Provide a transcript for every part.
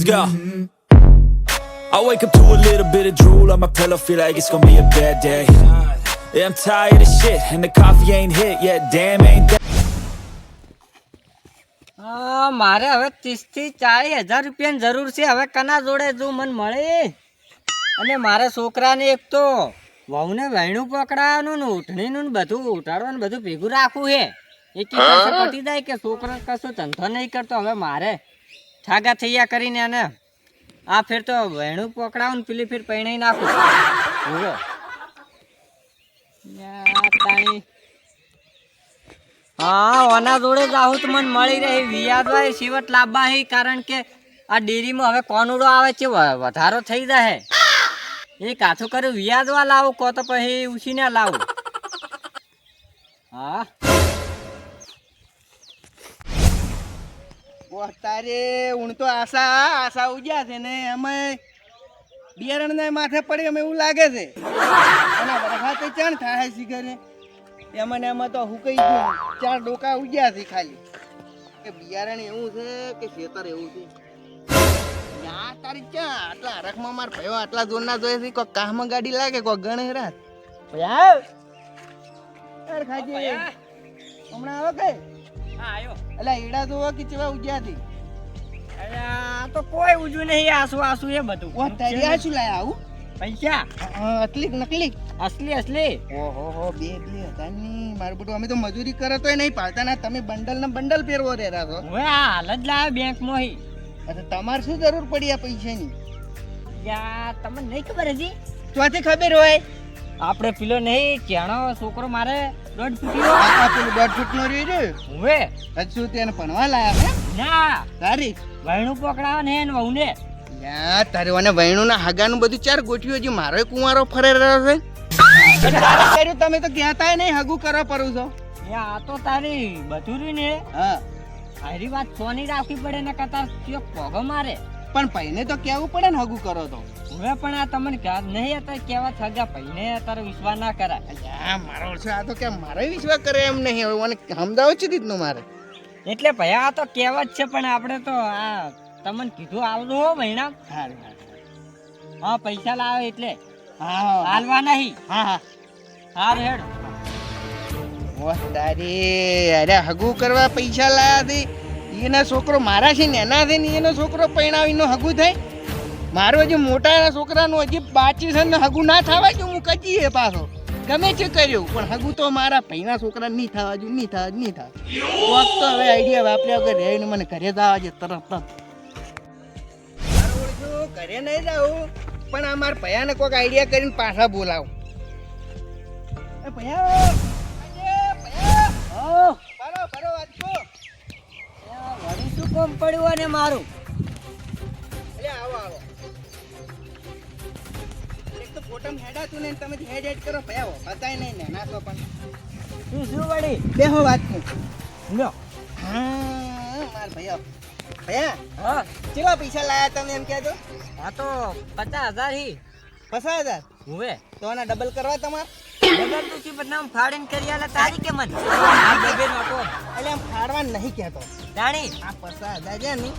go. I wake up to a little bit of drool on my pillow, feel like it's gonna be a bad day. Yeah, I'm tired of shit, and the coffee ain't hit yet, damn ain't that. મારે હવે 30 થી 40,000 રૂપિયાની જરૂર છે. હવે કના જોડે જો મને મળે. અને મારા છોકરાને એક તો વહુને વહેણું પકડાવાનું ને ઉઠણીનું ને બધું ઉઠાડવાનું બધું ભેગું રાખવું છે. એક પતી જાય કે છોકરો કશું ધંધો નહીં કરતો. હવે મારે ઠાગા થયા કરીને એને આ ફેર તો વહેણું પકડાવું ને પેલી ફેર પૈણાઈ નાખું. હા, ઓના જોડે જ આવું તો મને મળી રહી. વિયાદવાય સિવટ લાવવા હે, કારણ કે આ ડેરીમાં હવે કોનુડો આવે છે, વધારો થઈ જાય. એ કાથું કર્યું વિયાદવા લાવું કો તો પછી ઉછીને લાવું. હા તારે હું તો આશા ઉજ્યા છે ને અમે બિયારણ માથે પડી અમે એવું લાગે છે. અને વરસાદ ચાણ થાય શીખરે એમાં ને એમાં તો હું કઈ ગયું 4 ડોકા ઉજ્યા છે ખાલી. કે બિયારણ એવું છે કે ખેતર એવું છે. તારી ચા આટલા હરખમાં માર ભયો આટલા જોરના જોયે છે. કોઈ કાહમાં ગાડી લાગે કોઈ ગણે રાત ખાજી હમણાં આવે કઈ એટલે એડા જોવા કે ચેવા ઉજ્યા હતી. તો કોઈ ઉજુ નહીં. આસુ એ બધું તારી આ શું લાયા આવું પૈસા અસલી નકલી અસલી. ઓહો બે હતા ની મારું બધું. અમે તો મજૂરી કરે તોય નહીં પાડતા ના. તમે બંડલ ને બંડલ પહેરવો રહેરા છો. હવે આ હાલ જ લાવે બેંક માં. અરે તમારે શું જરૂર પડી આ પૈસાની? તમને નહીં ખબર હજી? ચોથી ખબર હોય. આપણે પેલો નહીં ચાણો છોકરો મારે 1.5 ફૂટ પેલું 1.5 ફૂટ નો રહ્યો હવે હજુ તેને ભણવા લાયા ના તારી વહેણું પકડાવે ને વહુને. તારે મને વહેણું ના હાગાનું બધું 4 ગોઠવ્યું. હજી મારો કુંવારો ફરે રહ્યો છે. તમે તો કહેતા નહીં હગું કરવા પડું છો. આ તો તારી બધું ને. હા આરી વાત સોની રાખવી પડે ને કતાર પોગો મારે. પણ પૈને તો કેવું પડે ને હગું કરો તો. હવે પણ આ તમને નહીં હતા કેવા થગા પૈને તારો વિશ્વાસ ના કરાય. મારો છે આ તો કે મારો વિશ્વાસ કરે એમ નહીં. હવે મને સમજાવો છે રીતનું મારે. એટલે ભાઈ આ તો કેવા જ છે. પણ આપણે તો આ તમને કીધું આવડું હો મહિના. હા પૈસા લાવે એટલે હાલવા નહીં. હા રેડ અરે હગું કરવા પૈસા લાયા હતી. એના છોકરો મારા છે ને એના છે ને એનો છોકરો પૈણાવીનો હગું થાય. મારો હજી મોટા છોકરાનું હજી બાચી છે ને હગું ના થવા જો હું કજીએ પાછો ગમે છે કર્યું. પણ હગું તો મારા ભાઈના છોકરા નહીં થવા જો નહીં થાય. વખત તો હવે આઈડિયા વાપર્યા વગર રહીને મને ઘરે જવા છે તરત ઘરે નહીં જાઉં. પણ આ મારા ભયાને કોઈક આઈડિયા કરીને પાછા બોલાવું. ભયા શું કામ પડ્યું અને મારું? આવો એક તો ફોટો હેડા તું ને તમે હેડ કરો ભયાવો બતાય નહીં ને નાખો પણ શું વળી બેહો વાત નું લ્યો. હા માર ભયા હા કેટલા પૈસા લાયા તમે એમ કહેતો? આ તો 50,000 હી. 50,000 હવે તો આના ડબલ કરવા તમારે? ડબલ તો કી બદનામ ફાડીને કરી આલે તારી કે મન આ ડબે નોટો એટલે આમ ફાડવા નહીં કહેતો જાણી. આ 50,000 છે ને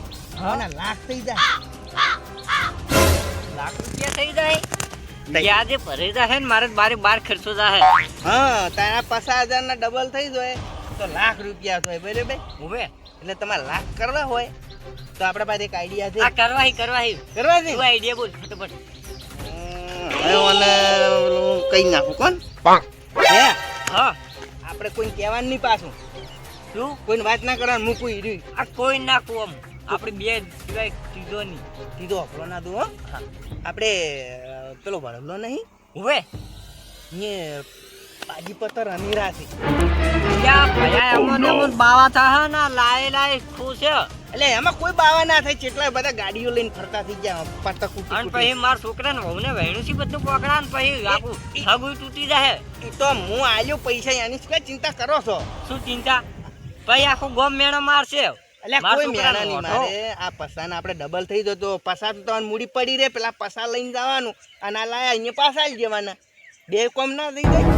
આના લાખ થઈ જાય. લાખ રૂપિયા થઈ જાય. યાદે ભરે જાય ને મારે બાર ખર્ચો જાય. હા તારા 50,000 ના ડબલ થઈ જાય તો લાખ રૂપિયા થાય બરાબર. હવે એટલે તમારે લાખ કરવા હોય તો આપણા પાસે એક આઈડિયા છે. આ કરવા છે તું આઈડિયા બોલ ફટાફટ. કઈ નાખું કોણ હા આપણે કોઈ કહેવાનું નહીં પાછું. શું કોઈને વાત ના કરવાનું. હું કોઈ રહ્યું આ કોઈ નાખું આમ આપણે બે સિવાય કીધો નહીં. કીધો આપણો ના દો. આપણે પેલો ભણેલો નહીં હવે એ પાજી પત્તર અમીરા છે. બાવા થા ના લાય ખુશ છે. એટલે એમાં કોઈ બાવા ના થાય. કેટલા બધા ગાડીઓ લઈને ફરતા થઈ ગયા પત્તર અને પછી મારા છોકરાને વહુને વહેણું છે બધું પકડા ને પછી આખું હગું તૂટી જાય. એ તો હું આલ્યો પૈસા એની શું ચિંતા કરો છો? શું ચિંતા? પછી આખું ગોમ મેણો મારશે. એટલે કોઈ મેણા નહીં મારે. આ પસાને આપણે ડબલ થઈ જતો. પસા તો મૂડી પડી રે પેલા પસા લઈને જવાનું અને આ લાયા અહીંયા પાછા આવી જવાના. બે કોમ ના થઈ જાય.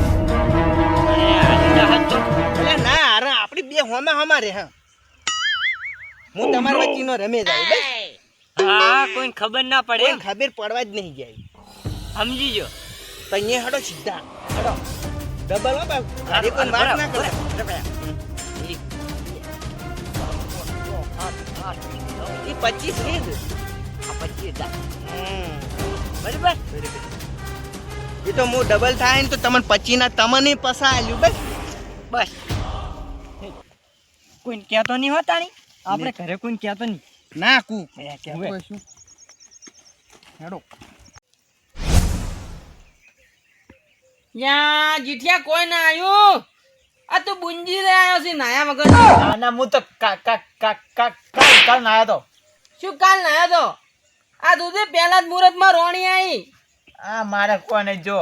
એટલે ના અરે આપડી બે હોમે રે. હા હું તમારા વચ્ચેનો રમે જાય. હા કોઈ ખબર ના પડે કોઈ ખબર પડવા જ નહીં જાય. સમજી જો તો અહીંયા હડો સીધા હડો ડબલ હો બાપ અરે કોઈ વાત ના કરે. એ 25 છે જ. બરાબર એ તો હું ડબલ થાય ને તો તમને 25 ના તમને પસાલ્યું બસ. બસ કોઈ કહેતો નહીં હોતા ની આપણે ઘરે કોઈ કહેતો નહીં ના કુ કહેતો શું હેડો યા જીઠિયા કોઈ ના આયું આ તો બુંજી રે આયો છે નાયા વગર ના હું તો કાલ નાયો તો. શું કાલ નાયો તો આ દૂધે પહેલા જ મુહૂર્ત માં રોણી આવી આ મારે કોઈ નહીં જો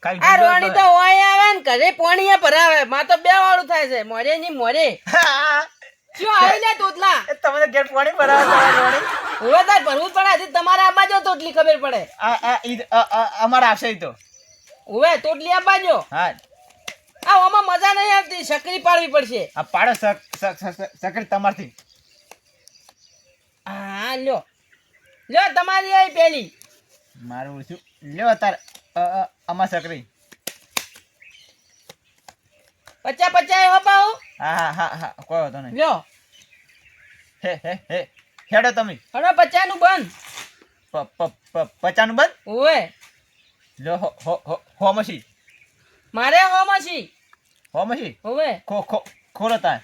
ખાલી આ રોણી તો ઓય આવે ને ઘરે પોણીએ ભરાવે માં તો બે વાળું થાય છે મોરે ની મોરે શું આવી લે તોતલા તમે તો ગેટ પાણી ભરાવો રોણી. હવે તાર ભરવું જ પડે હજી તમારે આબા જો તોટલી ખબર પડે અમારે આવશે ઈ તો. હવે તોટલી આબા જો હા આ ઓમાં મજા નહીં આવતી સકરી પાડવી પડશે આ પાડો સકરી તમારથી. હા લ્યો લ્યો તમારી આવી પેલી મારું શું લ્યો તાર અમાર સકરી. 50 હો પાઉ હા કોઈ વાંધો નહીં. લ્યો હે હેડો તમે. હડો 50 નું બંધ 50 નું બંધ ઓવે લ્યો હો મસી મારે હો મસી ઓવે ખોલો તાર.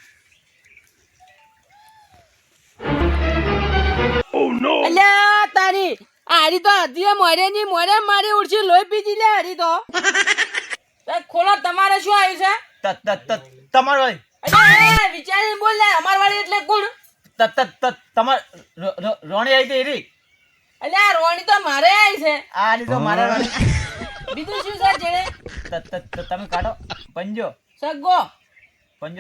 અલ્યા તારી આ હરી તો હજી મોરે ની મોરે મારી ઉડછી લોહી પીધી લે હરી તો ખોલો તમારે શું આવ્યું છે તમાર વાળી અલ્યા વિચારીને બોલ લે અમાર વાળી એટલે કોણ તમાર રોણી આવી હતી એરી. અલ્યા રોણી તો મારે આવી છે આ ની તો મારા વાળી. બીજું શું છે જેણે તમે કાઢો પંજો સગો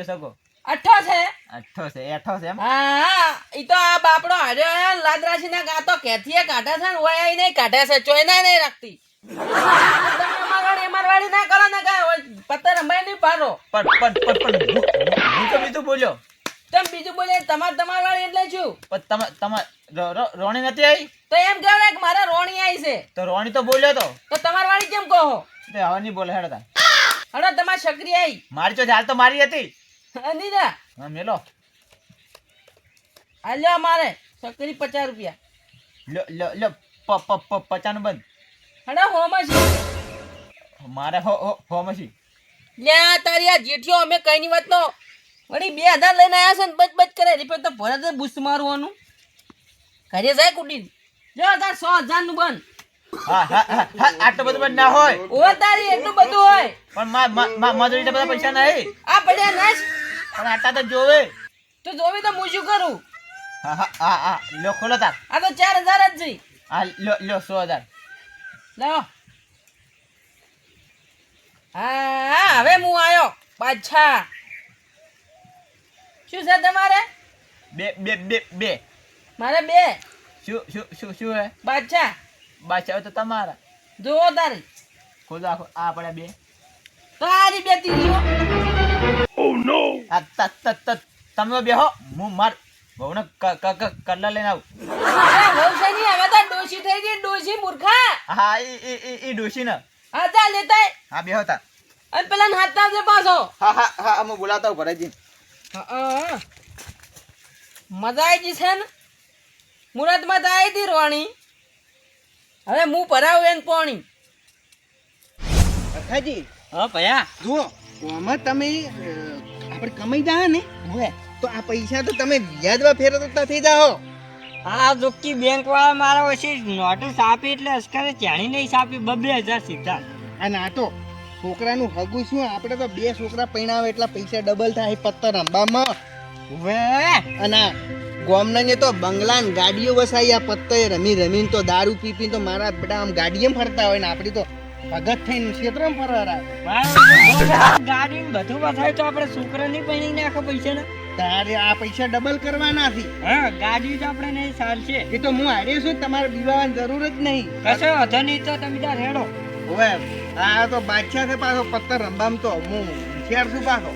સગો. અઠ્ઠો છે એઠો છે એમ. હા ઈ તો આ બાપડો હાર્યો આયો લાદરાશી ના ગાતો કેથીએ કાઢે છે ને ઓય આઈ નહીં કાઢે છે ચોયના નહીં રાખતી તમે અમારવાળી ના કરો ને કાય પત્તર રમાય નહીં પાડો પણ હું તો બીજું બોલ્યો. તમે બીજું બોલે તમારવાળી એટલે શું પણ તમાર રોણી નથી આવી તો એમ કહેવાય કે મારે રોણી આવી છે તો રોણી તો બોલ્યો તો તમારવાળી કેમ કહો તે હવે નહીં બોલે હેડો તાર. હડો તમારી છકરી આવી મારી તો હાલ તો મારી હતી. અનીરા હા મેલો આલ્યો મારે છકરી 50 રૂપિયા લ્યો 50 નું બંધ. હડો હોમાં છે મારે હો મસી. લ્યા તારી આ જેઠિયો અમે કઈ ની વાત નો વળી 2000 લઈને આયા છે ને બચ કરે રીપે તો ભરે તો બુસ્ત મારવાનું ઘરે જાય કુટી જો તાર 100,000 નું બંધ. હા આટલું બધું બંધ ના હોય ઓ તારી એટલું બધું હોય પણ મજૂરી બધા પૈસા નહીં. આ પડ્યા નાશ પણ આટલા તો જોવે. તો જોવી તો હું શું કરું હા લ્યો ખોલો તાર. આ તો 4000 જ છે હા લ્યો 100,000. લાવો હા હવે હું આયો પાછા શું છે તમારે બે મારે 2 શું હે બાદશાહ બાદશાહ તો તમારા. જોવો તારી ખોલો આ પડ્યા બે. તારી 2 તીરીઓ તમે બેહો હું માર બહુને કલ્લા લઈને આવું. અરે બહુ છે નહીં હવે તો ડોશી થઈ ગઈ ડોશી મૂર્ખા હા ઈ ડોશી ને. હા જા લેતાય હા બેહો તાર. અને પેલા ને હાથ આવજે પાછો હા હું બોલાતા હું ભરાજી. હા મજા આવી ગઈ છે ને મુહૂર્તમાં તો આવી હતી રોણી હવે હું ભરાવું એને પાણી અખાજી હા ભયા જુઓ આમાં તમે આપણે કમાઈ જા ને તો આ પૈસા તો તમે વ્યાજમાં ફેરવતા થઈ જાઓ. આ જોકી બેંક વાળા મારા ઓછી નોટિસ આપી એટલે અસ્કરે ચાણી નહીં આપી 2,000 સીધા અને આ તો છોકરાનું હગું શું આપણે તો 2 છોકરા પૈણાવે એટલા પૈસા ડબલ થાય પત્તર રંબામાં. વે અને આ ગોમના તો બંગલા ને ગાડીઓ વસાઈ આ પત્તર રમીને તો દારૂ પી તો મારા બધા આમ ગાડીએ ફરતા હોય ને આપણી તો ભગત થઈને ક્ષેત્રમાં ફરવા ગાડી બધું બસાય તો આપણે છોકરા ની પૈણી નાખો પૈસા ને તારે આ પૈસા ડબલ કરવાના છે. હા ગાડી તો આપણે નહીં ચાલશે એ તો હું હારે છું તમારે બીવાની જરૂર જ નહીં. કશો વાંધો નહીં તો તમે ત્યાં રેડો હવે આ તો બાદશાહ છે પાછો પત્તર રંબામ તો હું હોશિયાર છું પાછો.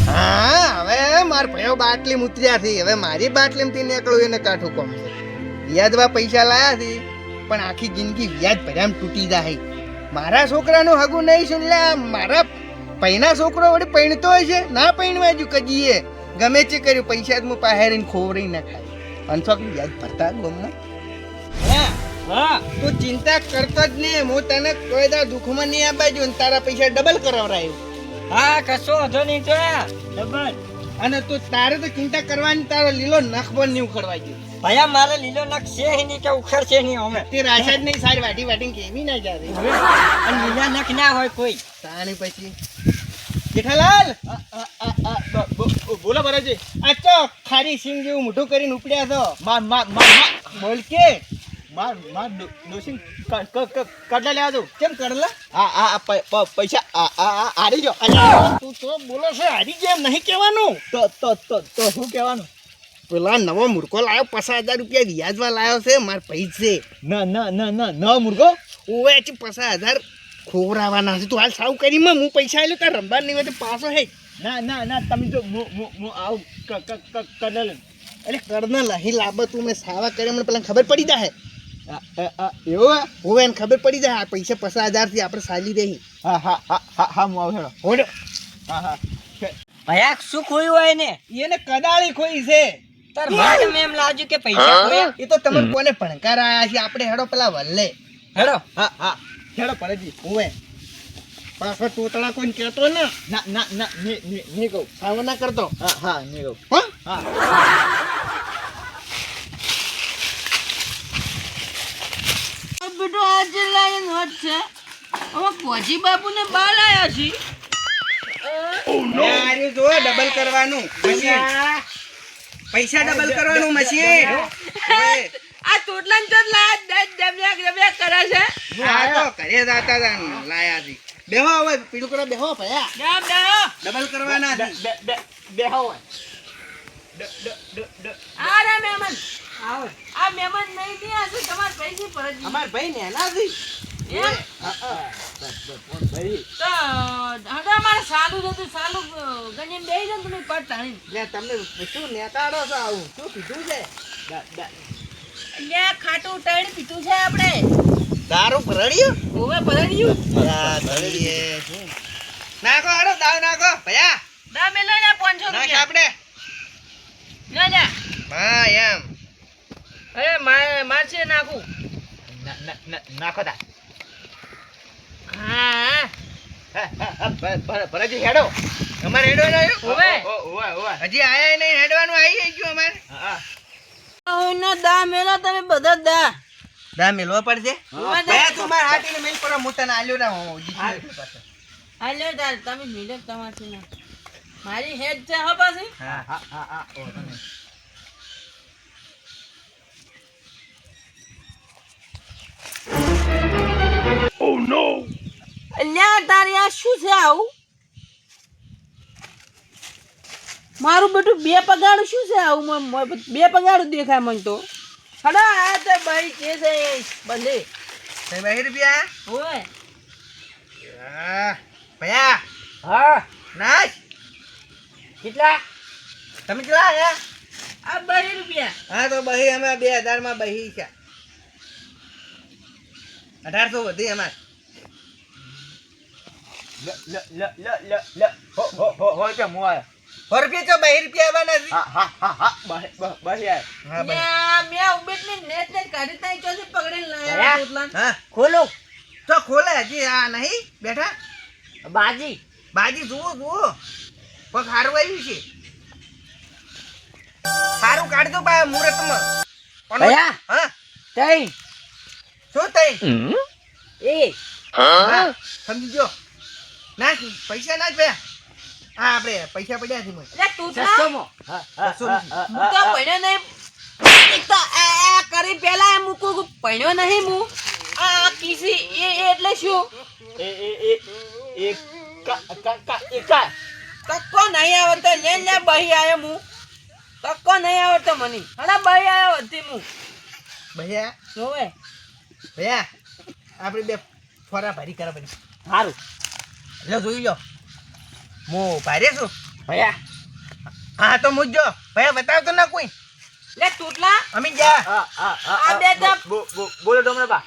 હા હવે માર ભાઈઓ બાટલી ઉતર્યા છે હવે મારી બાટલીમાંથી નીકળું એને કાઠું કોમ છે. વ્યાજવા પૈસા લાયા છે પણ આખી જિંદગી વ્યાજ ભર્યામાં તૂટી જાય. મારા છોકરાનું હગું નહીં સુનલ્યા, મારા પૈણા છોકરો વળી પૈણતો હોય છે, ના પૈણવા જો કજીએ ગમે તે કર્યું પૈસા જ હું પહેરીને ખોવરી ના ખાય. અંશોક વ્યાજ ભરતા ગમમાં હા તું ચિંતા કરતો જ નહીં, હું તને કોઈ દા દુઃખમાં નહીં આપવા જો ને તારા પૈસા ડબલ કરાવરાયું. હા કશો વાંધો નહીં જોયા ડબલ. અને તું તારે તો ચિંતા કરવાની, તારો લીલો નખ પણ નહીં ઉખડવા જો. ભયા મારે લીલો નખ છે નહીં કે ઉખડશે નહીં અમે. તે રાશા જ નહીં, સારી વાટી વાટીને કેવી ના જાવે. અને લીલા નખ ના હોય કોઈ. તાણી પછી જેઠાલાલ બોલો ભરાજી. આ તો ખારી સિંગ જેવું મોઢું કરીને ઉપડ્યા છો. બોલ કે ડોશી કડલા લેવા દઉં. કેમ કરલા? પૈસા હારી ગયો. તું તો બોલો છે હારી જેમ નહીં કહેવાનું. તો શું કહેવાનું? પેલા નવો મૂર્ખો લાવ્યો, 50,000 રૂપિયા વ્યાજવા લાવ્યો છે, માર પૈસે ન મુર્ગો. ઓવે 50,000 ખોવરાવાના છે. તું હાલ સાવ કરીમાં હું પૈસા આલ્યો તાર રંબા નહીં હોય તો પાછો હે. ના તમે જો આવું કડલ એટલે કર્નલ અહીં લાંબો તું મેં સાવા કરે મને પેલા ખબર પડી જાય. એવું હોવે એને ખબર પડી જાય આ પૈસા 50,000 થી આપણે સાલી રહી. હા હું આવું હેડો. હોડો હા ભયા શું ખોયું હોય ને? એને કડાળી ખોઈ છે. તાર મને એમ લાગ્યું કે પૈસા ખોયા. એ તો તમે કોને ભણકાર આયા છે, આપણે હેડો પેલા વલ્લે. હેડો. હા હેડો ભરાજી. હોવે પાછો તોતળા કોઈને કહેતો ને. ના નહીં કહું. સાવ ના કરતો. હા નહીં કહું. હો હા બેટો આજે લાઈન હોત છે હવે કોજી બાપુને બાલ આયા છે યાર જો ડબલ કરવાનું મશીન, પૈસા ડબલ કરવાનું મશીન. આ તોટલાન તો લાયા ડબ્યા કરે છે આ તો ઘરે જાતા હતા ને લાયા છે. બેહો હવે પીલું કરો, બેહો ભયા. ડબલ કરવાના છે. બેહો. આ રે મહેમાન આવો. આ મહેમાન નહીં દે આ શું તમાર પૈસી પરજી અમાર ભાઈ નેના છે. એમ તો હડા મારે સાલું જતું સાલું ગણીને બેહી જાવ તમે પટ તાણી લે તમને શું નેતાડો છો આવું? શું કીધું છે? લે ખાટું ટાઈડ પીતું છે આપણે દારૂ ભરડ્યું? ઓવે ભરડ્યું નાખો હારો દાવ નાખો ભયા. દા મેલો ને 500 નાખ રૂપિયા આપણે. ના ના હા એમ અરે માર છે નાખું નાખો તા. હા ભરાજી હેડો. અમારે હેડવાનું આવ્યું? ઓવે ઓવે. હજી આયા નહીં, હેડવાનું આવી ગયું અમારે. નો દા મેલો તમે બધા દા દા મેલવા પડશે. ઓવે ભયા તું માર હાટીને મેલ પર મોટા ના આલ્યો ના હું હાલો તાર તમે મિલે તમારથી ના મારી હેડ છે હો પાછી હા અલ્યા તારી આ શું છે આવું મારું બેટું બે પગાડું શું છે આવું બે પગાડું દેખાય મને તો હડા આ તો ભાઈ કે છે બંને 20 રૂપિયા. ઓય ભયા હા નાચ. કેટલા? તમે કેટલા આયા? આ 20 રૂપિયા હા તો બહી અમે 2000 માં બહી છે. 1800 વધી અમાર. હોય કે હું આયા. 100 રૂપિયા તો 20 રૂપિયા આવવાના છે. હા બસ યાર. હા બસ. મેં ઉબેટ ને નેટ કાઢી તાઈ ચોથી પકડીને લાયા અલ્યા. રોટલા હા ખોલો. તો ખોલે હજી આ નહીં બેઠા. બાજી. બાજી જુઓ પગ હારું આવ્યું છે. હારું કાઢજો બા મુહૂર્તમાં. ભયા. હા તઈ. શું થઈ? એ હા સમજી ગયો. નાખ પૈસા નાખ ભયા. હા આપણે પૈસા પડ્યા છે મને. એટલે તું તો 600 માં. બસો નથી. હું તો ભણ્યો નહીં એક તો આ કરી પેલા એમ મૂકું ભણ્યો નહીં હું આ કીસી એ એટલે શું કક્કો નહીં આવડતો લે લે બહી આવ્યો હું કક્કો નહીં આવડતો મને હડા બહી આવ્યો હતી હું ભૈયા જોવે ભૈયા આપણે બે ફોરા ભારી કરા બની. સારું. લો જોઈ લો હું ભારે છું. ભયા હા તો મુજો ભૈયા બતાવતો ના કોઈ. લે તોટલા અમે જા આ બે તો બોલો ડોમરા બા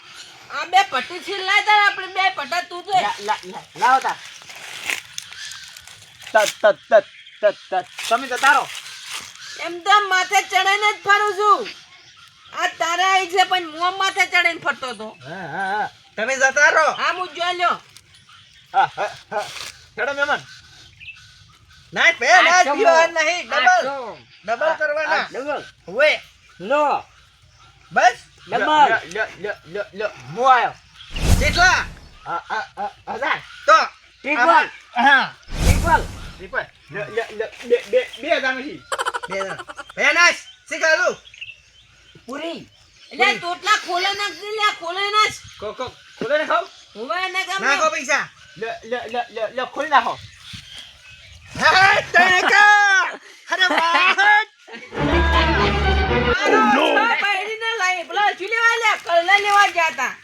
આ બે પટ્ટી છીલ લાય તાર આપણે બે પટ્ટા તું તો લાવો તા તમે જતા રહો. એમ તો માથે ચડાઈને જ ફરું છું આ તારા આઈ છે પણ મોં માથે ચડાઈને ફરતો તો તમે જતા રહો. આ હું જોઈ લ્યો હેડો મહેમાન. ના ભૈયા ના પીવા નહીં, ડબલ કરવાના. ડબલ. ઓએ લો બસ ડબલ હું આયો. કેટલા હજાર. તો ટ્રિપલ હા ટ્રિપલ બે હજાર નથી. બે જણ. ભૈયા નાશ શીખાલું પૂરી એટલે તોટલા ખોલે નાખ દે લે ખોલે નાખ ખોલે ને ખાવ. હવે ને કામ નાખો પૈસા. ખોલી નાખો. હા તણકા અરે વાહ પહેરી ના લાય પેલા ચૂલે વાળા કલર લેવા ગયા તા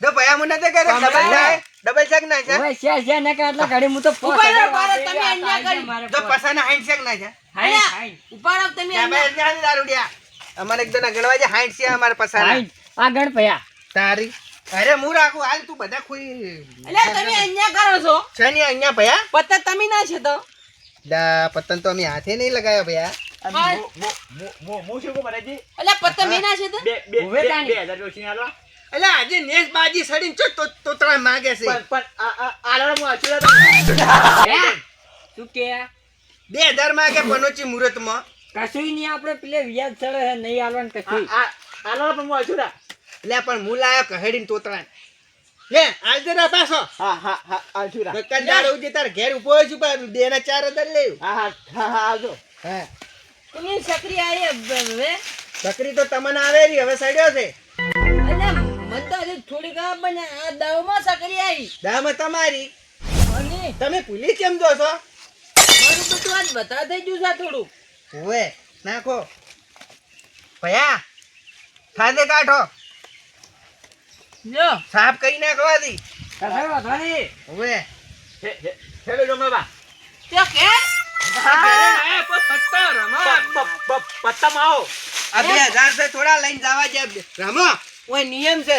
જો ભૈયા મને તો કરે ડબલ જાય ડબલ શેક ના છે હવે શેર ને કે એટલે ઘડી હું તો ઉપાડો, ઉપાડો, તમે અહીંયા કરી. જો પસાના 60 શેક ના છે અલ્યા ઉપાડો તમે ત્યાં બે જાન દારૂડિયા અમારે એક દના ગણવા છે 60 છે અમારે પસાના આ ગણ પયા તારી અરે હું રાખું હાલ તું બધા ખોઈ અલ્યા તમે અહીંયા કરો છો છે ને અહીંયા ભૈયા પત્તા તમે ના છે તો દા પતંગ તો અમે હાથે નહીં લગાવ્યા ભૈયા હું શું કહું મહારાજજી? અલ્યા પત્તા મેં ના છે તો ઉભે તાણી. 2000 રોશની આલવા. એટલે આજે નેસ બાજી સડીને ચો તોતરા માંગે છે પણ આલવા હું આચુલા તો. શું કે 2000 માંગે પનોચી મુહૂર્તમાં કશું નહીં આપણે પેલે વ્યાજ ચડે છે નહીં આલવાનું કશું આલવા પણ હું આચુલા. એટલે પણ હું લાયો કહેડીને તોતરા લે આજ જરા પાછો હા આચુલા. કંડાળ ઉજે તાર ઘેર ઉભો છું પણ 2 ના 4000 લેવ હા આવજો. હા તમે સક્રિય આયે હવે બકરી તો તમને આવે રહી હવે સડ્યો છે અલ્યા મન તો હજી થોડીક આ બને આ દાવમાં સક્રિય આવી દામ તમારી અને તમે ભૂલી કેમ દો છો મારું બધું આજ બતા થઈ ગયું છે આ થોડું ઓવે નાખો ભયા ખાધે કાઢો લ્યો સાફ કરી નાખવા દી કશું વાંધો નહીં ઓવે હેલો ડોમરા બા. તે કે પત્તામાં આવો. આ 2000 છે થોડા લઈને જવા જે રમો ઓય નિયમ છે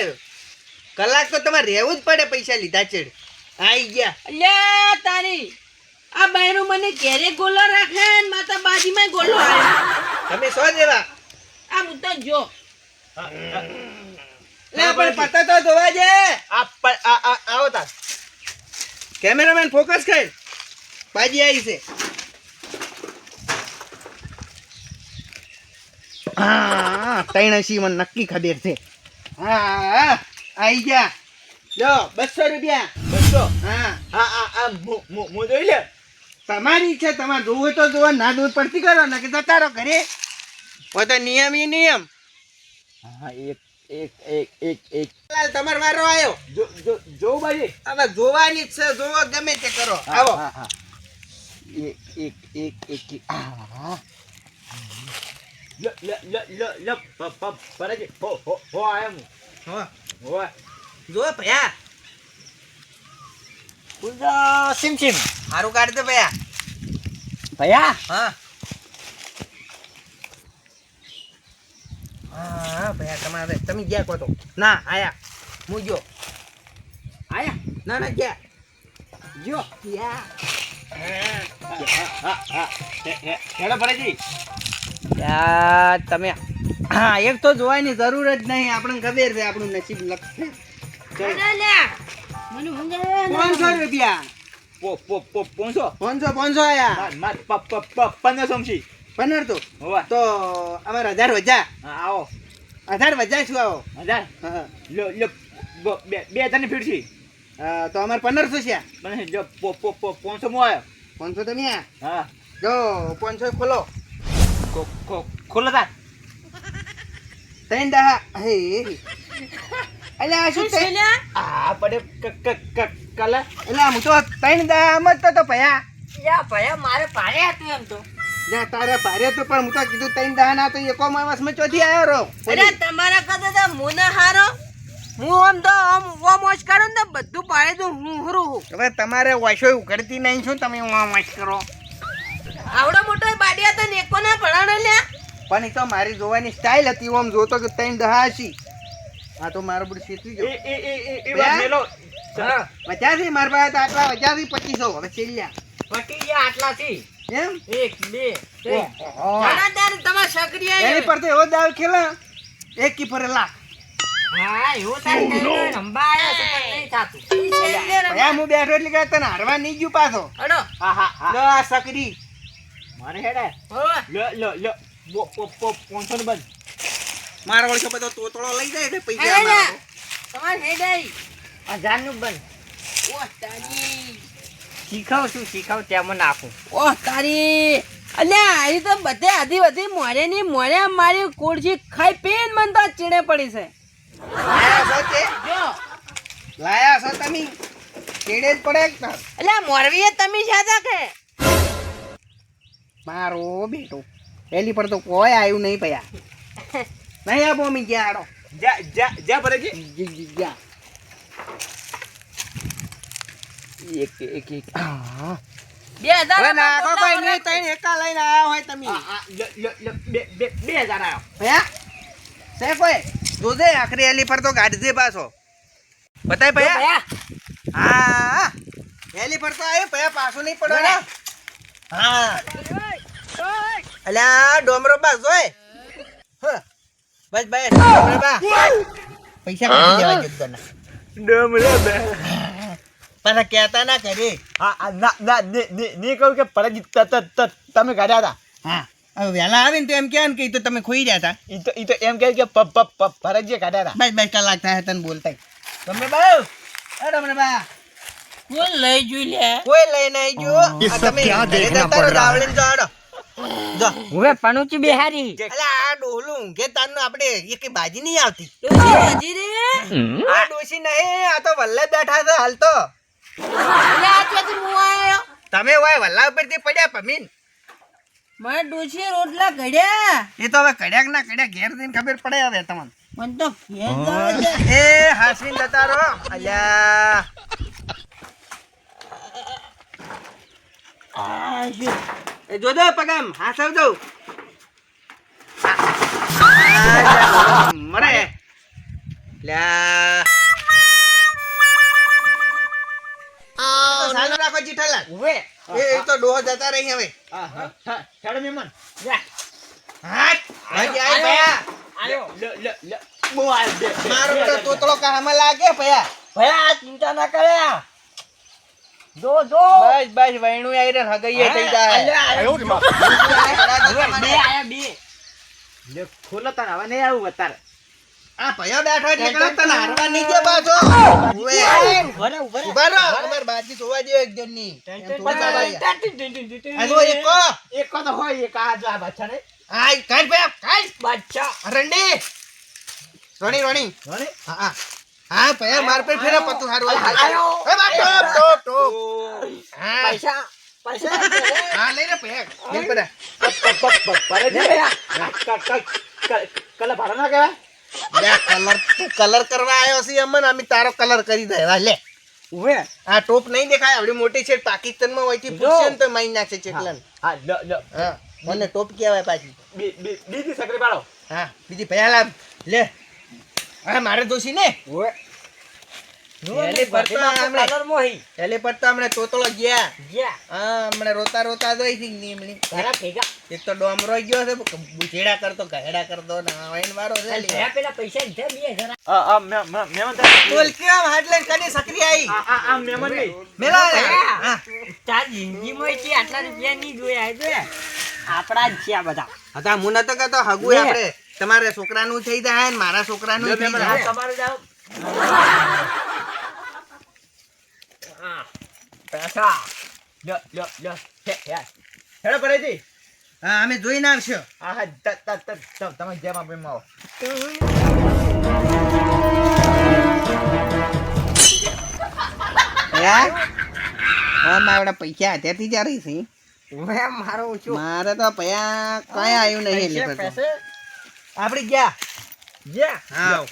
કલાક તો તમારે રહેવું જ પડે પૈસા લીધા ચેડ આઈ ગયા અલ્યા તારી આ બહેનું મને ઘેરે ગોલો રાખે ને માતા બાજીમાં ગોલો આવ્યો તમે સો જેવા આ મુદ્દો જો લે પણ પતા તો ધોવા જે આવો તાર. કેમેરામેન ફોકસ કર બાજી આવી છે હા 83 મને નક્કી ખબર છે હા આઈ ગયા લો 200 રૂપિયા 200. હા હું જોઈ લે. તમારી ઈચ્છા તમારે જોવું તો જોવો ના જોવું પડતી કરો ને કે જતા રહો ઘરે તો નિયમ ઈ નિયમ હા એક લાલ તમારો વારો આવ્યો જોઉં બાજી. હવે જોવાની જ છે જોવો ગમે તે કરો આવો પરાજી હો આયા હું. હો જો ભયા સિમ સિમ સારું કાઢ દે ભયા ભયા હા હા ભયા તમારે તમે ગયા કહો તો ના આયા હું ગયો આયા ના ના ગયા જો હેડો પરાજી. યાર તમે હા એક તો જોવાની જરૂર જ નહીં આપણને ખબર છે આપણું નસીબ લખશે લ્યા મને ઊંઘ આવે 500 રૂપિયા 500. 500 આયા માર 1500 છી. 15 તો હોવા. તો અમારે 1000 વજા આવો 1000 વજા શું આવો 1000. હા લ્યો બે હજારની ફીટ છી. તો અમારે 1500 છે મને જો 500 મો આવ્યો. 500 તમે આ હા જો 500 ખોલો ખોલો તાર. ત્રણ દહા હે અલ્યા આ શું છે લ્યા આ પડે કલા. એટલે હું તો ત્રણ દહા મત તો ભયા યા ભયા મારે ભારે હતું એમ તો જા તારે ભારે તો પણ હું તો કીધું ત્રણ દહા ના તો એકો માસમાં ચોથી આવ્યો રહો અરે તમારા કદે તો મુને હારો હું આમ તો આમ મોજ કરું ને તો બધું પાડે તો હું હરું હવે તમારે વાશો ઉઘડતી નહીં શું તમે વાશ કરો આવડો મોટો બાડિયા તો નેકો ના ભણાણો લ્યા પણ એ તો મારી જોવાની સ્ટાઇલ હતી ઓમ જોતો કે તૈન દહા હશી આ તો મારો બધું શેતરી ગયો એ વાત મેલો હા વચાથી મારા પાસે તો આટલા વચાથી 2500 હવે છેલ્યા પટી ગયા આટલાથી એમ 1 2 3 ચાલો તારે તમારે સક્રિય એની પર તો એવો દાવ ખેલા એક કી પર લાખ હા એવું તારે કઈ રંબા આવ્યો છે પણ નહીં થાતું ભયા હું બેઠો એટલે કે તને હારવા નહીં ગયું પાછો હડો હા હા હા લો આ સકરી મારે હેડે ઓય લો પોનસો ને બંધ મારો વળશો બધો તોતળો લઈ જાય એટલે પૈસા અરે અમારો. તમારે હેડાઈ 1000 નું બંધ ઓહ તારી શીખાવ તેમાં નાખું ઓહ તારી અલ્યા આ તો બધે આધી વધી મોરે ની મોરે મારી કોળસી ખાઈ પીને મન તો ચીડે પડી છે લાયા છો તે? જો લાયા છો તમે કેડે જ પડે એક તો. અલ્યા મોરવીએ તમે જાતા કે મારો બેટો એલી પર તો કોઈ આવ્યું નહીં ભયા નહીં આપો અમે ગયા હાડો જા ભરેજી ગયા એક 2000 હવે નાખો કોઈ નહીં તઈને એકા લઈને આયા હોય તમે બે હજાર આવ્યો ભયા સે કોઈ જોજે આખરી એલી પર તો ગાડજે પાછો બતાય ભયા હા એલી પર તો આવ્યો ભયા પાછો નહીં પડો ને હા અલ્યા ડોમરો બા જોય બસ બસ ડોમરો બા પૈસા કાઢી દેવા જગદના ડમરા બે પાછા કહેતા ના કરે હા ના ની કહું કે પરજી તમે કાઢ્યા હતા હા હવે વહેલા આવે ને તો એમ કહે ને કે ઈ તો તમે ખોઈ રહ્યા હતા ઈ તો એમ કહે કે પરજી કાઢ્યા હતા બસ બસ કલાક થાય તને બોલતા ડોમરો બા એ ડોમરો બા કોણ લઈ જોઈ લે કોઈ લઈને આવી જો આ તમે ઘરે જતા રહો જાવળીને જાડો જો હવે પણુચી બિહારી અલા આ ડોલું કે તારનું આપણે એક બાજી નહીં આવતી ડોશી હજી રે આ ડોશી નહીં આ તો વલ્લે બેઠા છે હાલ તો અલ્યા આ ચોથી હું આયો તમે હોય વલ્લા ઉપરથી પડ્યા પમીન મને ડોશી રોટલા ઘડ્યા એ તો હવે કડ્યાક ના કડ્યા ઘેર જઈને ખબર પડે હવે તમને મને તો ઘેર જવા દે એ હાસવીને જતા રહો અલ્યા આ શું એ જોજો પગમ હાસવ દઉં મરે લ્યા સાલું રાખો જીઠાલાલ હવે એ તો ડોહો જતા રહી હવે હેડો મહેમાન હાટ ભાઈ આય ભયા આયો બહુ આવ્યો મારો બેટો તોતળો કામાં લાગે ભયા ભયા ચિંતા ના કર્યા જો બસ બસ વૈણું આઈ રે હગઈએ થઈ જાય બે આયા બે લે ખોલો તને હવે નહીં આવું અત્યારે આ ભયો બેઠો એટલે કણક તને હારવા નહીં દે પાછો ઉવે ઉભા રહો અમાર બાજી જોવા દે એક જણની એમ થોડી ચાલાય આ જો એક તો હોય એક આ જો આ બચ્ચા ને આય કાઈ ભયા કાઈ બચ્ચા રંડી રોણી જોને હા હા ભયા માર પર ફેરા પતું હારું આયો. એ બા ટોપ હા પૈસા હા લઈ રે ભયા લે પડા કલા ભાડા ના કહેવાય કલર કરવા આવ્યો છે અમને અમે તારો કલર કરી દે લે ઉવે આ ટોપ નહીં દેખાય આવડી મોટી છે પાકિસ્તાનમાં હોયથી પૂછશે ને તો માઈ નાખશે ચેકલન હા લો હા મને ટોપ કહેવાય પાછી બીજી સકરી પાડો હા બીજી ભયા લાવ લે હા મારે દોશી ને ઉવે એલી પર તો હમણે કલર મોહી એલી પર તો હમણે તોતળો ગયા ગયા હા હમણે રોતા જોઈ થી નીમલી તારા ભેગા એક તો ડોમરો ગયો છે બુચેડા કરતો ગહેડા કરતો ના વાઈન વાળો છે ભયા પેલા પૈસા લીધા 2000 મહેમાન બોલ કેમ હાડલે કની સકરી આવી આ મહેમાન નહીં મેલા ભયા. હા તાર જિંદગીમાં છે આટલા રૂપિયા નહીં જોયા છે આપણા જ છે આ બધા હતા હું નતો કહેતો હગુ લે. આપણે તમારે છોકરાનું થઈ જાય ને મારા છોકરાનું થઈ મહેમાન, જાય તમારે જાવ પૈસા લ્યો હેડો પરેજી હા અમે જોઈને આવશો હા તમે જેમ આપણે આવો યાર હા મારા પૈસા અત્યારથી જ રહી છે ઉવે મારો ઓછો મારે તો પૈયા કઈ આવ્યું નહીં એટલે પૈસે આપણે ગયા ગયા હા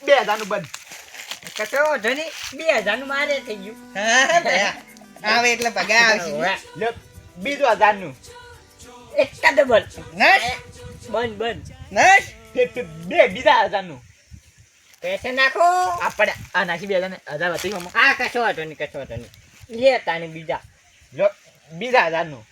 બે હજારનું બંધ કચરો વાંધો નહીં 2000 નું મારે થઈ ગયું હા, ભૈયા. આવે એટલે પગાર આવશે ઉવે. લ્યો બીજું હજારનું એક કા ડબલ નાશ બંધ નાશ બે બીજા 1000 નું પૈસા નાખો આપણે આ નાખી 2000 હતી મામા આ કશો વાતો નહીં લે તાને બીજા લો બીજા 1000 નું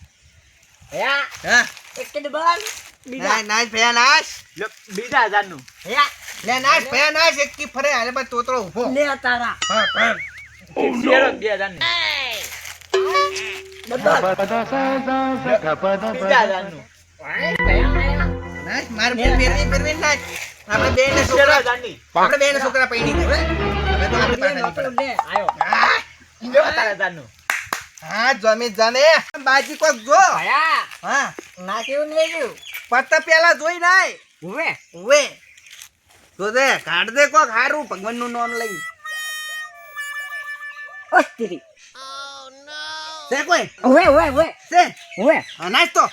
ભયા હા એક કે ડબલ બીજા નાશ નાશ ભયા નાશ લો બીજા 1000 નું ભયા લે નાશ ભયા નાશ એક કી ફરે હાલે બસ તોતરો ઊભો લે તારા હા હા શેરો 2000 નું ડબલ બીજા 1000 નું ભયા નાશ માર ફેરવી નાશ આપણે બે ને શેરો છોકરા 1000 ની આપણે બે ને છોકરા પૈણી દે હવે તો આપણે લે પાછા નોકરો નીકળે. લે આયો હા લે 1000 નું હા જમી જાને બાજી કોક જો ભયા હા નાખ્યું નહીં ગયું પત્તા પેલા જોઈ નાય ઉવે ઉવે તો દે કાઢ દે કોક હારું ભગવાન નું નામ લઈ અસ્ત્રી છે કોઈ ઉવે છે ઉવે હા નાચ તો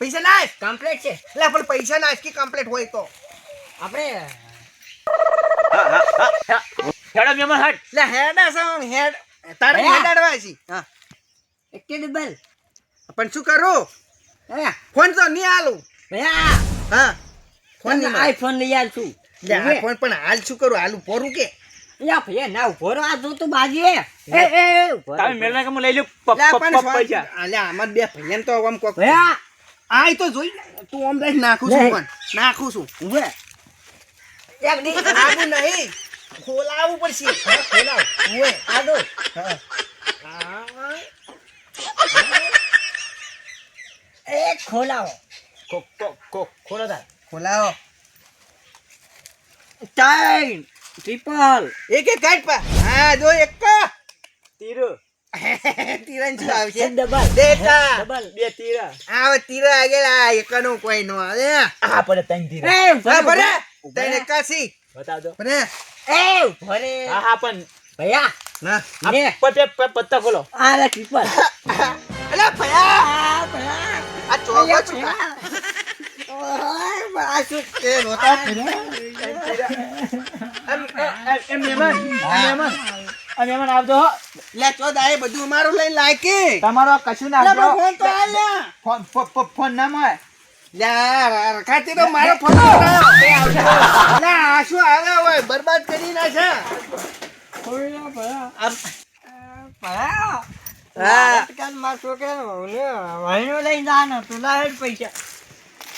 પૈસા નાચ કમ્પ્લીટ છે એટલે પણ પૈસા નાચ કે કમ્પ્લીટ હોય તો આપણે હેડો મેમન હટ એટલે હેડા સામ હેડ તારે હે? હેડાડવા છે હા એક કે ડબલ પણ શું કરું ભયા ફોન તો નહીં આલું ભયા હા ફોન નહીં મળે. આઈફોન લઈ આલ છું લે આ ફોન પણ હાલ શું કરું હાલું પોરું કે યા ભયા ના ઉભો રહો આ જો તો બાજી એ ઉભો રહો. તમે મેલના કે હું લઈ લ્યો લે પણ પૈસા અલે આમાં બે ભૈયાને તો આમ કોક ભયા આય તો જોઈ તું આમ દઈ નાખું છું લે. પણ નાખું છું ઉભે એક ની આવું નહીં ખોલાવવું પડશે હા, ખોલાવ ઉવે આડો હા એક ખોલાવો ખોલો તાર ખોલાવો ત્રણ ટ્રિપલ એક એક કાઢ પા હા જો એક તીરો તીરન શું આવશે એક ડબલ દેતા ડબલ બે તીરા આવે તીર આગળ આ એકનું કોઈ નો આવે આ પડે ત્રણ તીરા એ હા ભરે ઉભરે તને એકાસી બતાવ દો ભરે એ ભરે હા હા પણ ભયા ના ને પત્તા ખોલો આ લે ટ્રિપલ અલા ભયા આ ભયા આ ચોકો છુકા આ શું એ રોતા એમ મહેમાન આવજો હો લે ચો દાય બધું અમારું લઈને લાયકી તમારો કશું ના અલા આપજો. ફોન તો આલ્યા ફોન ના મળે લે રખાતી તો મારો ફોન લે આ શું આવે હોય બરબાદ કરી નાખે આમ ભયા હા. મારા છોકરા લઈને જવાનો તું લાવે પૈસા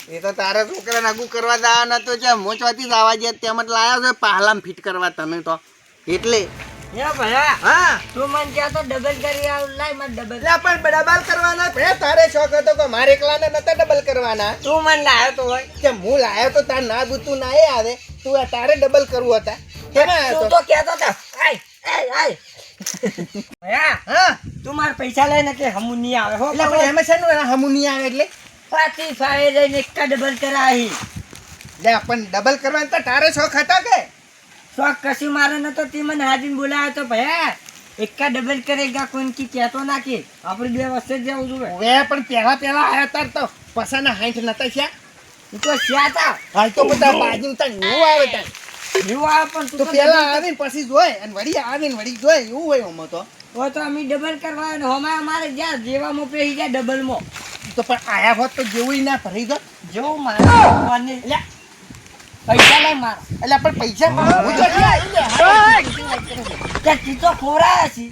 એ તો તારા છોકરા નાગુ કરવા દાવાના તો છે મોચવાથી જ આવા જે તેમ જ લાયા છે પાહલામ ફિટ કરવા તમે તો એટલે હે ભયા હા તું મને ક્યાં તો ડબલ કરી આવ લાય મને ડબલ એટલે પણ ડબલ કરવાના ભે તારે શોખ હતો કે મારે એકલાને નતા ડબલ કરવાના તું મને લાવ્યો તો હોય કે હું લાયો તો તાર ના બુતું ના એ આવે તું આ તારે ડબલ કરવું હતા કેમ આવ્યો તું તો તો કહેતો હતો આય ભયા હા તું મારા પૈસા લઈને કે હમું નહીં આવે હો એટલે પણ એમાં શેનું હમું નહીં આવે એટલે પાછી ફાવે લઈને એક ડબલ કરાવી લે પણ ડબલ કરવાના તો તારે શોખ હતા કે શોખ કશું મારે નતો તે મને હાજીને બોલાવ્યો તો ભયા એકા ડબલ કરેગા કોઈ કી કહેતો ના કે આપણે બે વસ્તુ જ જવું જોઈએ હવે પણ પહેલા આવ્યા તાર તો પસાના 60 નતા છે તું તો શ્યા તા હાલ તો બધા બાજુ તાર નું આવે તાર એવું આવે પણ તું તો તો પેલા આવીને પછી જોય અને વળી આવીને વળી જોય એવું હોય ઓમાં તો હોય તો અમે ડબલ કરવા ને હમણાં અમારે જ્યાં જેવામાં પેહી જાય ડબલમાં તો પણ આયા હોત તો જેવું ના ભરી દો જેવું મારે એટલે પૈસા લઈ મારા એટલે પણ પૈસા હું તો ક્યાં આવી લે ત્યાં તું તો ખોરાયા છી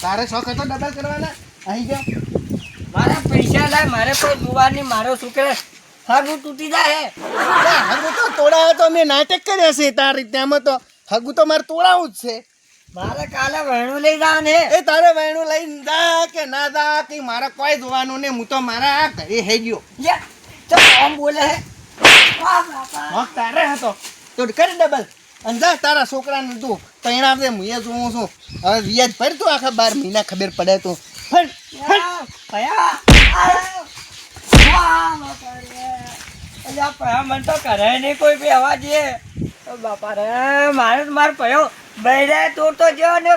તારે શોખ હતો ડબલ કરવાના અહીં ગયો મારા પૈસા લાય મારે કોઈ દુવા નહીં મારો છોકરો હાગું તૂટી જાય હગુ તો તોડાયો તો મેં નાટક કર્યા છે તારી ત્યાંમાં તો હગુ તો મારે તોડાવું જ છે મારે કાલે વહેણું લઈ જાવ ને એ તારે વહેણું લઈને જા કે ના જા કે મારે કોઈ જોવાનું ને હું તો મારા આ ઘરે હઈ ગયો તો કોમ બોલે હે વાહ બાપા હોક તારે હતો તો કરી ડબલ અને જા તારા છોકરાને તું તૈણા દે હું એ જોઉં છું હવે વ્યાજ ભર તું આખા 12 મહિના ખબર પડે તું ફટ ભયા ભયા મને તો કરે નહીં કોઈ બી અવાજ એ બાપા રે મારે તો મારો પયો બૈરે તોડતો જો ને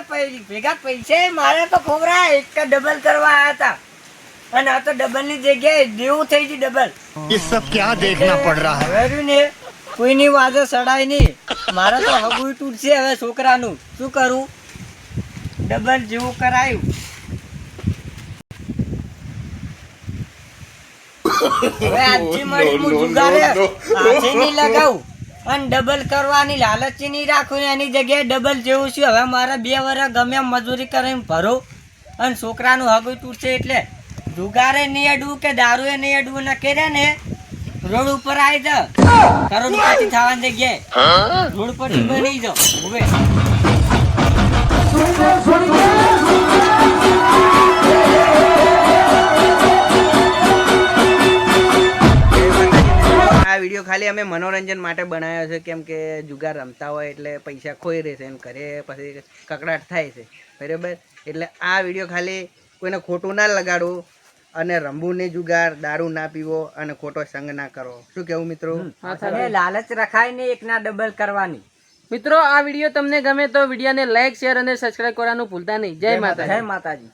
ભેગા પૈસા મારે તો ખોબરા એક ડબલ કરવા આવ્યા હતા અને આ તો ડબલ ની જગ્યાએ દેવું થઈ ગયું ડબલ ये सब क्या देखना पड़ रहा है હવે ને કોઈની વાજે સડાય નહીં મારે તો હગું તૂટશે હવે છોકરાનું શું કરું ડબલ જેવું કરાયું હવે આજથી મળી હું જુગારે હાથે નહીં લગાવું અને ડબલ કરવાની લાલચી નહીં રાખું ને એની જગ્યાએ ડબલ જેવું છું. હવે મારે 2 વર્ષ ગમે એમ મજૂરી કરીને ભરો અને છોકરાનું હગું તૂટશે એટલે જુગારે નહીં અડવું કે દારૂએ નહીં અડવું ને કે ને રોડ ઉપર આવી જાવ કરોડપતિ થવાની જગ્યાએ રોડ પર બની જાવ હવે આ વિડીયો ખાલી અમે મનોરંજન માટે બનાવ્યો છે, કેમ કે જુગાર રમતા હોય એટલે પૈસા ખોઈ રહેશે અને ઘરે પછી કકડાટ થાય છે, બરાબર. એટલે આ વિડીયો ખાલી કોઈને ખોટું ના લગાડવું અને રમવું નહીં જુગાર, દારૂ ના પીવો અને ખોટો સંગ ના કરો. શું કેવું મિત્રો? અને લાલચ રખાય ને એક ના ડબલ કરવાની. મિત્રો આ વિડીયો તમને ગમે તો વિડીયોને લાઈક, શેર અને સબસ્ક્રાઇબ કરવાનું ભૂલતા નહીં. જય માતા. જય માતાજી.